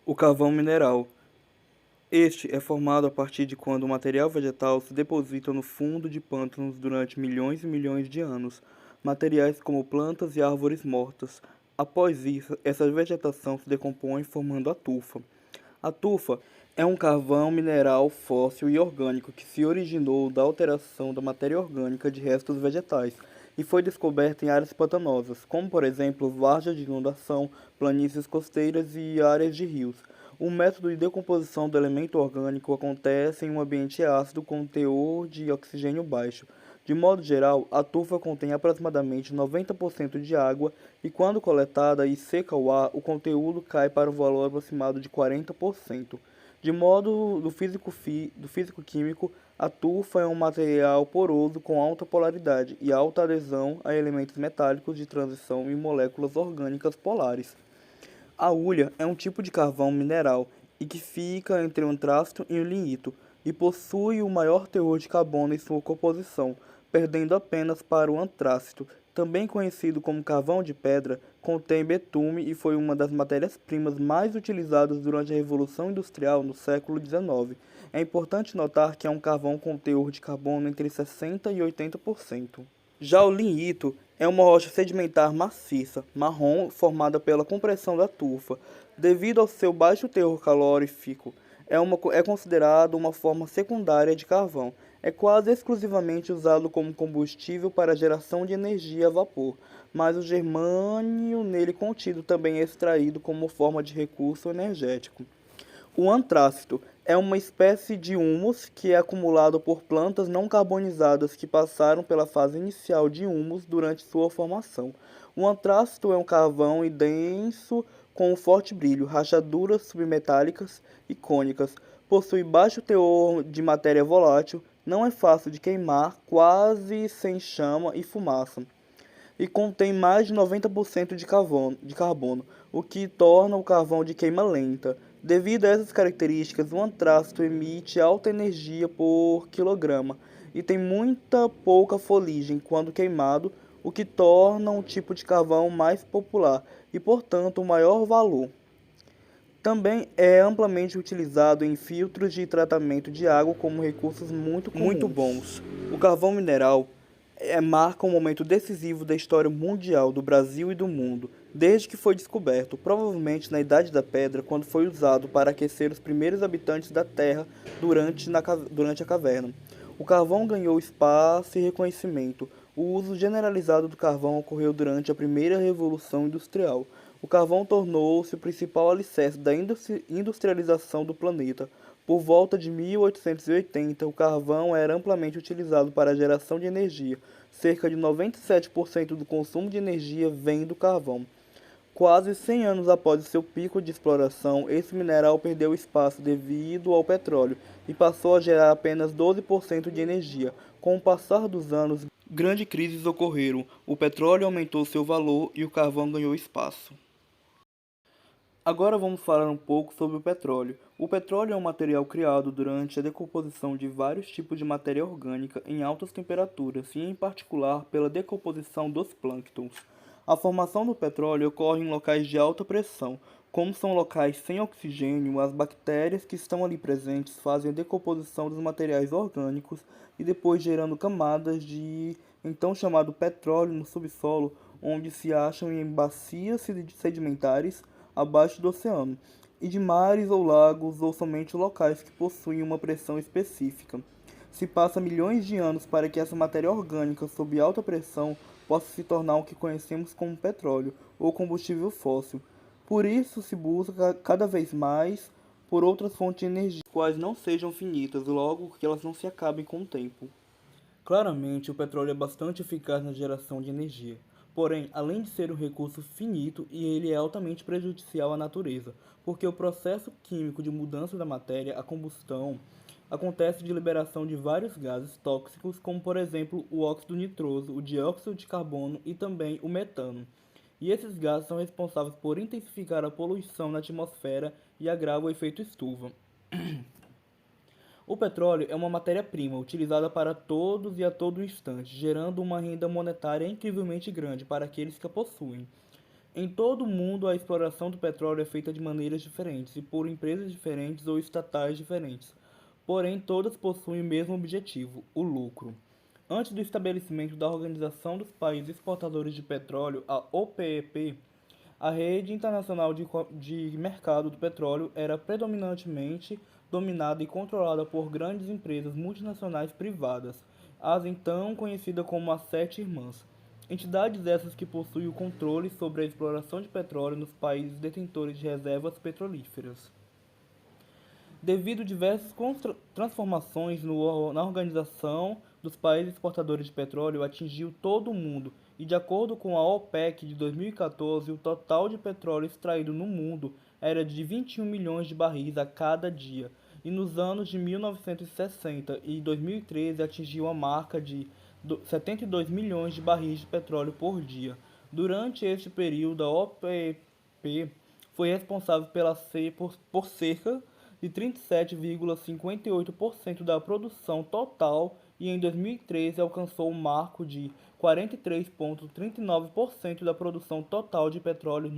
O carvão mineral. Este é formado a partir de quando o material vegetal se deposita no fundo de pântanos durante milhões e milhões de anos, materiais como plantas e árvores mortas. Após isso, essa vegetação se decompõe formando a tufa. A tufa é um carvão mineral fóssil e orgânico que se originou da alteração da matéria orgânica de restos vegetais e foi descoberto em áreas pantanosas, como por exemplo varjas de inundação, planícies costeiras e áreas de rios. O método de decomposição do elemento orgânico acontece em um ambiente ácido com teor de oxigênio baixo. De modo geral, a tufa contém aproximadamente 90% de água e, quando coletada e seca ao ar, o conteúdo cai para um valor aproximado de 40%. De modo do físico-químico, a tufa é um material poroso com alta polaridade e alta adesão a elementos metálicos de transição e moléculas orgânicas polares. A hulha é um tipo de carvão mineral e que fica entre o antrácito e o lignito, e possui o maior teor de carbono em sua composição, perdendo apenas para o antrácito. Também conhecido como carvão de pedra, contém betume e foi uma das matérias-primas mais utilizadas durante a Revolução Industrial no século XIX. É importante notar que é um carvão com teor de carbono entre 60% e 80%. Já o lignito é uma rocha sedimentar maciça, marrom, formada pela compressão da tufa. Devido ao seu baixo teor calorífico, é considerado uma forma secundária de carvão. É quase exclusivamente usado como combustível para a geração de energia a vapor, mas o germânio nele contido também é extraído como forma de recurso energético. O antrácito é uma espécie de humus que é acumulado por plantas não carbonizadas que passaram pela fase inicial de humus durante sua formação. O antrácito é um carvão e denso com um forte brilho, rachaduras submetálicas e cônicas. Possui baixo teor de matéria volátil, não é fácil de queimar, quase sem chama e fumaça e contém mais de 90% de carbono, o que torna o carvão de queima lenta. Devido a essas características, o antrácito emite alta energia por quilograma e tem muita pouca foligem quando queimado, o que torna um tipo de carvão mais popular e, portanto, o maior valor. Também é amplamente utilizado em filtros de tratamento de água como recursos muito bons. O carvão mineral marca um momento decisivo da história mundial do Brasil e do mundo, desde que foi descoberto, provavelmente na Idade da Pedra, quando foi usado para aquecer os primeiros habitantes da Terra durante a caverna. O carvão ganhou espaço e reconhecimento. O uso generalizado do carvão ocorreu durante a primeira Revolução Industrial. O carvão tornou-se o principal alicerce da industrialização do planeta. Por volta de 1880, o carvão era amplamente utilizado para a geração de energia. Cerca de 97% do consumo de energia vem do carvão. Quase 100 anos após o seu pico de exploração, esse mineral perdeu espaço devido ao petróleo e passou a gerar apenas 12% de energia. Com o passar dos anos, grandes crises ocorreram. O petróleo aumentou seu valor e o carvão ganhou espaço. Agora vamos falar um pouco sobre o petróleo. O petróleo é um material criado durante a decomposição de vários tipos de matéria orgânica em altas temperaturas e, em particular, pela decomposição dos plânctons. A formação do petróleo ocorre em locais de alta pressão. Como são locais sem oxigênio, as bactérias que estão ali presentes fazem a decomposição dos materiais orgânicos e depois gerando camadas de então chamado petróleo no subsolo, onde se acham em bacias sedimentares abaixo do oceano, e de mares ou lagos ou somente locais que possuem uma pressão específica. Se passa milhões de anos para que essa matéria orgânica sob alta pressão possa se tornar o que conhecemos como petróleo ou combustível fóssil. Por isso se busca cada vez mais por outras fontes de energia, quais não sejam finitas, logo que elas não se acabem com o tempo. Claramente, o petróleo é bastante eficaz na geração de energia. Porém, além de ser um recurso finito, ele é altamente prejudicial à natureza, porque o processo químico de mudança da matéria, a combustão, acontece de liberação de vários gases tóxicos, como por exemplo o óxido nitroso, o dióxido de carbono e também o metano. E esses gases são responsáveis por intensificar a poluição na atmosfera e agravam o efeito estufa. O petróleo é uma matéria-prima utilizada para todos e a todo instante, gerando uma renda monetária incrivelmente grande para aqueles que a possuem. Em todo o mundo, a exploração do petróleo é feita de maneiras diferentes e por empresas diferentes ou estatais diferentes, porém todas possuem o mesmo objetivo, o lucro. Antes do estabelecimento da Organização dos Países Exportadores de Petróleo, a OPEP, a rede internacional de mercado do petróleo era predominantemente dominada e controlada por grandes empresas multinacionais privadas, as então conhecidas como as Sete Irmãs. Entidades essas que possuem o controle sobre a exploração de petróleo nos países detentores de reservas petrolíferas. Devido a diversas transformações na organização dos países exportadores de petróleo atingiu todo o mundo e, de acordo com a OPEC de 2014, o total de petróleo extraído no mundo era de 21 milhões de barris a cada dia, e nos anos de 1960 e 2013 atingiu a marca de 72 milhões de barris de petróleo por dia. Durante este período, a OPEP foi responsável por cerca de 37,58% da produção total e em 2013 alcançou o marco de 43,39% da produção total de petróleo